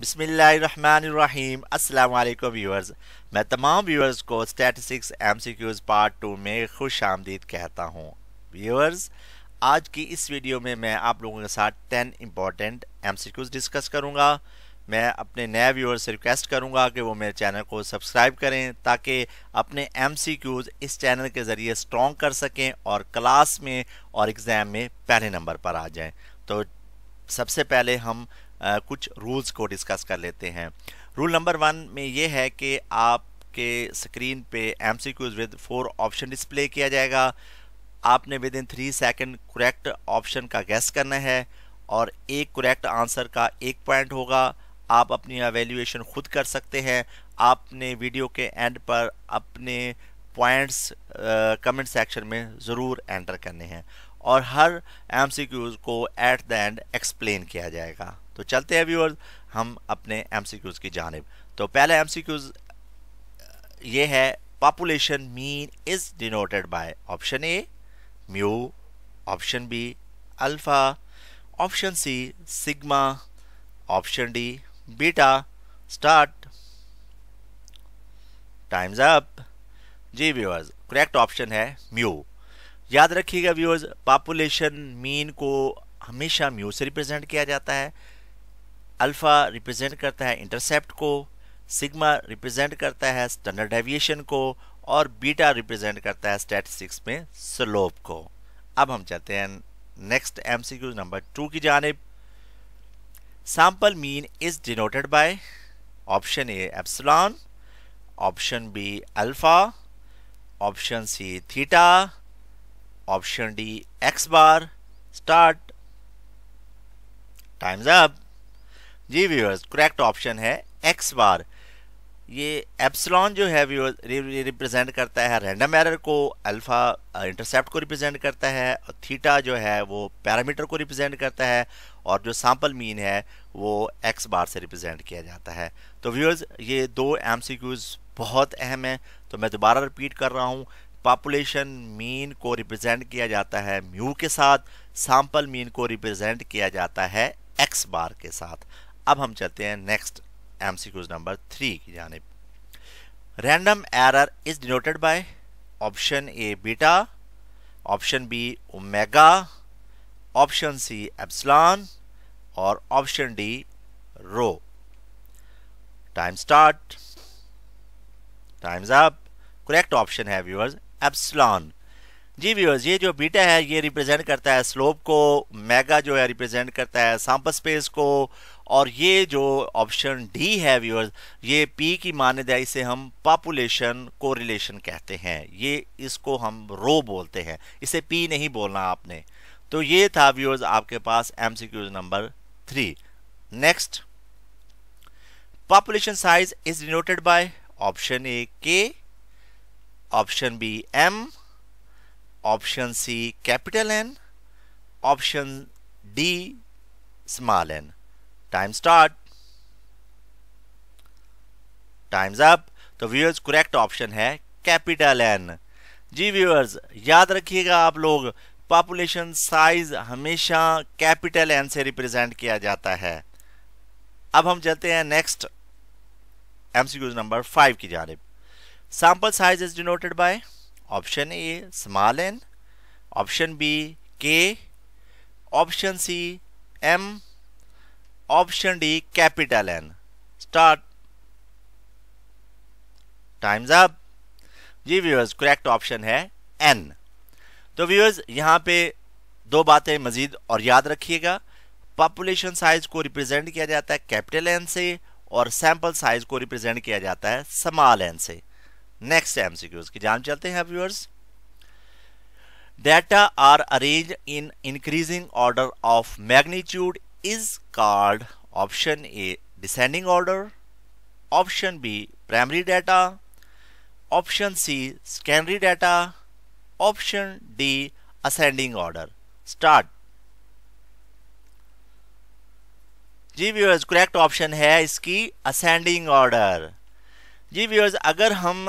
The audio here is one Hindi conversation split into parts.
बिस्मिल्लाहिर्रहमानिर्रहीम। अस्सलाम वालेकुम व्यूअर्स। मैं तमाम व्यूअर्स को स्टैटिस्टिक्स एमसीक्यूज पार्ट 2 में खुश आमदीद कहता हूँ। व्यूअर्स, आज की इस वीडियो में मैं आप लोगों के साथ 10 इंपॉर्टेंट एमसीक्यूज डिस्कस करूँगा। मैं अपने नए व्यूअर्स से रिक्वेस्ट करूँगा कि वो मेरे चैनल को सब्सक्राइब करें ताकि अपने एमसीक्यूज इस चैनल के ज़रिए स्ट्रॉन्ग कर सकें और क्लास में और एग्ज़ाम में पहले नंबर पर आ जाएं। तो सबसे पहले हम कुछ रूल्स को डिस्कस कर लेते हैं। रूल नंबर 1 में ये है कि आपके स्क्रीन पे एमसीक्यूज विद 4 ऑप्शन डिस्प्ले किया जाएगा। आपने with in 3 second correct option का गेस करना है और एक करेक्ट आंसर का 1 पॉइंट होगा। आप अपनी एवेल्यूएशन खुद कर सकते हैं। आपने वीडियो के एंड पर अपने पॉइंट्स कमेंट सेक्शन में ज़रूर एंटर करने हैं और हर एमसीक्यूज को एट द एंड एक्सप्लेन किया जाएगा। तो चलते हैं व्यूअर्स हम अपने एमसीक्यूज की जानिब। तो पहला एमसीक्यूज ये है, population mean is denoted by option A mu, option B alpha, option C sigma, option D beta. Start, times up. जी व्यूअर्स, करेक्ट ऑप्शन है म्यू। याद रखिएगा व्यूअर्स, पॉपुलेशन मीन को हमेशा म्यू से रिप्रेजेंट किया जाता है। अल्फा रिप्रेजेंट करता है इंटरसेप्ट को, सिग्मा रिप्रेजेंट करता है स्टैंडर्ड डेविएशन को और बीटा रिप्रेजेंट करता है स्टैटिस्टिक्स में स्लोप को। अब हम चलते हैं नेक्स्ट एमसीक्यू नंबर 2 की जानिब। Sample mean is denoted by option A epsilon, option B alpha, option C theta, option D x bar. Start, times up. जी व्यूअर्स, करेक्ट ऑप्शन है एक्स बार। ये एप्सिलॉन जो है व्यूअर्स रिप्रेजेंट करता है रैंडम एरर को, अल्फा इंटरसेप्ट को रिप्रेजेंट करता है और थीटा जो है वो पैरामीटर को रिप्रेजेंट करता है और जो सैंपल मीन है वो एक्स बार से रिप्रेजेंट किया जाता है। तो व्यूअर्स, ये दो एमसीक्यूज बहुत अहम है, तो मैं दोबारा रिपीट कर रहा हूँ। पॉपुलेशन मीन को रिप्रेजेंट किया जाता है म्यू के साथ, सैंपल मीन को रिप्रेजेंट किया जाता है एक्स बार के साथ। अब हम चलते हैं नेक्स्ट एमसीक्यूज नंबर 3 की जानिब। Random error is denoted by option A beta, option B omega, option C epsilon और option D rho. Time start, times up. Correct option है व्यूअर्स एप्सिलॉन। जी व्यूअर्स, ये जो बीटा है ये रिप्रेजेंट करता है स्लोप को, मेगा जो है रिप्रेजेंट करता है सैंपल स्पेस को और ये जो ऑप्शन डी है व्यूअर्स, ये पी की मानेदाई से हम पॉपुलेशन कोरिलेशन कहते हैं। ये इसको हम रो बोलते हैं, इसे पी नहीं बोलना आपने। तो ये था व्यूअर्स आपके पास MCQs number 3। Next, population size is denoted by option A K, option B M, option C capital N, option D small n. Time start, times up. तो व्यूअर्स, करेक्ट ऑप्शन है कैपिटल एन। जी व्यूअर्स, याद रखिएगा आप लोग, पॉपुलेशन साइज हमेशा कैपिटल एन से रिप्रेजेंट किया जाता है। अब हम चलते हैं नेक्स्ट एमसीक्यूज नंबर 5 की जानिब। Sample size is denoted by option A small n, option B K, option C M, option D capital N. Start, times up. जी व्यूअर्स, करेक्ट ऑप्शन है एन। तो व्यूअर्स, यहाँ पे दो बातें मजीद और याद रखिएगा। पॉपुलेशन साइज को रिप्रेजेंट किया जाता है कैपिटल एन से और सैंपल साइज को रिप्रेजेंट किया जाता है स्मॉल एन से। नेक्स्ट एमसीक्यूज की जान चलते हैं viewers. Data are arrange in increasing order of magnitude is called option A descending order, option B primary data, option C secondary data, option D ascending order. Start. Ji viewers, correct option है इसकी ascending order। जी व्यूअर्स, अगर हम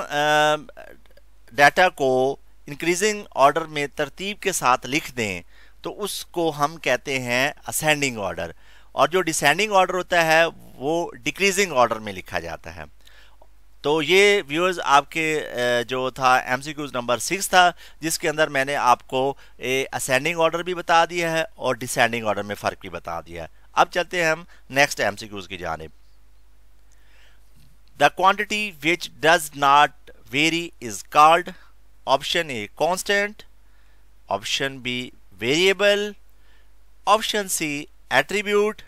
डाटा को इंक्रीजिंग ऑर्डर में तरतीब के साथ लिख दें तो उसको हम कहते हैं असेंडिंग ऑर्डर, और जो डिसेंडिंग ऑर्डर होता है वो डिक्रीजिंग ऑर्डर में लिखा जाता है। तो ये व्यूअर्स आपके जो था एमसीक्यूज नंबर 6 था, जिसके अंदर मैंने आपको असेंडिंग ऑर्डर भी बता दिया है और डिसेंडिंग ऑर्डर में फ़र्क भी बता दिया है। अब चलते हैं हम नेक्स्ट एमसीक्यूज की जानिब। The quantity which does not vary is called option A constant, option B variable, option C attribute,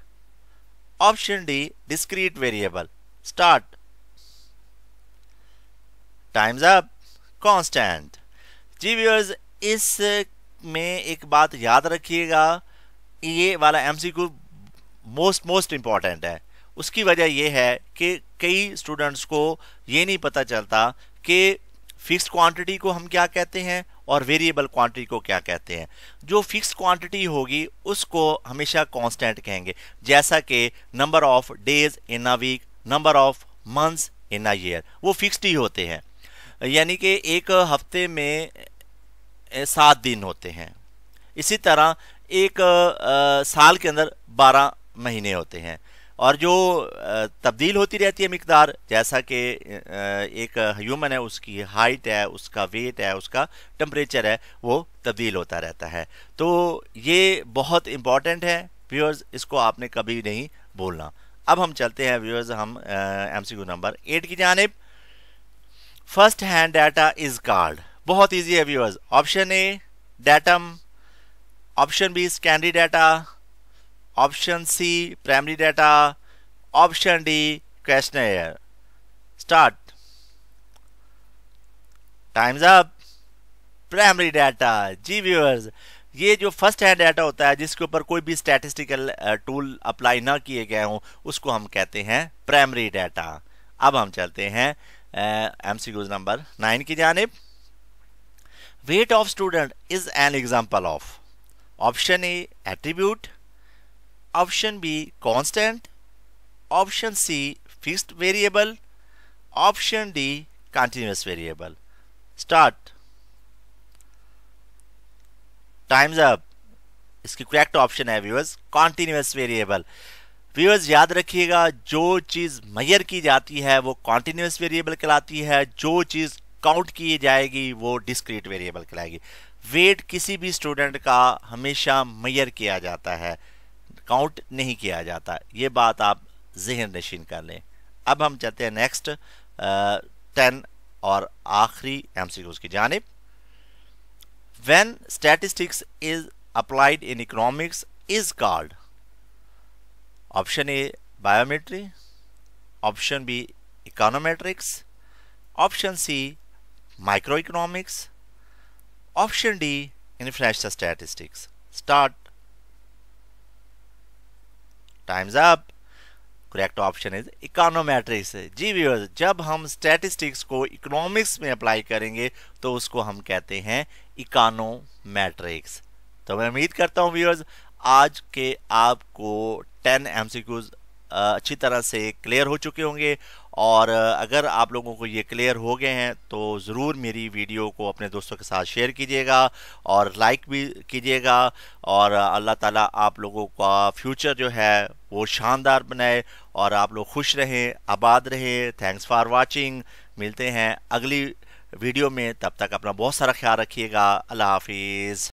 option D discrete variable. Start. Times up. Constant. जी व्यूअर्स, इस में एक बात याद रखिएगा, ये वाला एमसीक्यू मोस्ट इंपॉर्टेंट है। उसकी वजह यह है कि कई स्टूडेंट्स को ये नहीं पता चलता कि फिक्स्ड क्वांटिटी को हम क्या कहते हैं और वेरिएबल क्वांटिटी को क्या कहते हैं। जो फिक्स्ड क्वांटिटी होगी उसको हमेशा कांस्टेंट कहेंगे, जैसा कि number of days in a week, number of months in a year, वो फिक्स्ड ही होते हैं। यानी कि एक हफ्ते में 7 दिन होते हैं। इसी तरह एक साल के अंदर 12 महीने होते हैं। और जो तब्दील होती रहती है मिकदार, जैसा कि एक ह्यूमन है, उसकी हाइट है, उसका वेट है, उसका टेम्परेचर है, वो तब्दील होता रहता है। तो ये बहुत इम्पॉर्टेंट है व्यूअर्स, इसको आपने कभी नहीं भूलना। अब हम चलते हैं व्यूअर्स, हम एमसीक्यू नंबर 8 की जानिब। First hand data is called. बहुत इजी है viewers. Option A datum, option B secondary data, option C primary data, option D questionnaire. Start. Times up. Primary data. जी व्यूअर्स, ये जो फर्स्ट हैंड डाटा होता है जिसके ऊपर कोई भी स्टैटिस्टिकल टूल अप्लाई ना किए गए हों, उसको हम कहते हैं प्राइमरी डाटा। अब हम चलते हैं एमसीक्यूज नंबर 9 की जानिब। Weight of student is an example of. Option A attribute, option B constant, option C fixed variable, option D continuous variable. Start. Times up. इसकी करेक्ट ऑप्शन है व्यूअर्स कॉन्टिन्यूअस वेरिएबल। व्यूअर्स याद रखिएगा, जो चीज़ मेजर की जाती है वो कॉन्टिन्यूअस वेरिएबल कहलाती है, जो चीज़ काउंट की जाएगी वो डिस्क्रीट वेरिएबल कहलाएगी। वेट किसी भी स्टूडेंट का हमेशा मेजर किया जाता है, काउंट नहीं किया जाता। ये बात आप जहन नशीन कर लें। अब हम चलते हैं नेक्स्ट 10 और आखिरी एमसीक्यूज की जानिब। When statistics is applied in economics is called. Option A biometry, option B econometrics, option C micro economics, option D inflation statistics. Start. Times up. Correct option is econometrics. जी व्यूअर्स, जब हम स्टैटिस्टिक्स को इकोनॉमिक्स में अप्लाई करेंगे तो उसको हम कहते हैं इकोनोमेट्रिक्स। तो मैं उम्मीद करता हूँ व्यूअर्स आज के आपको 10 एमसीक्यूज अच्छी तरह से क्लियर हो चुके होंगे। और अगर आप लोगों को ये क्लियर हो गए हैं तो ज़रूर मेरी वीडियो को अपने दोस्तों के साथ शेयर कीजिएगा और लाइक भी कीजिएगा। और अल्लाह ताला आप लोगों का फ्यूचर जो है वो शानदार बनाए और आप लोग खुश रहें, आबाद रहें। Thanks for watching. मिलते हैं अगली वीडियो में, तब तक अपना बहुत सारा ख्याल रखिएगा। अल्लाह हाफिज़।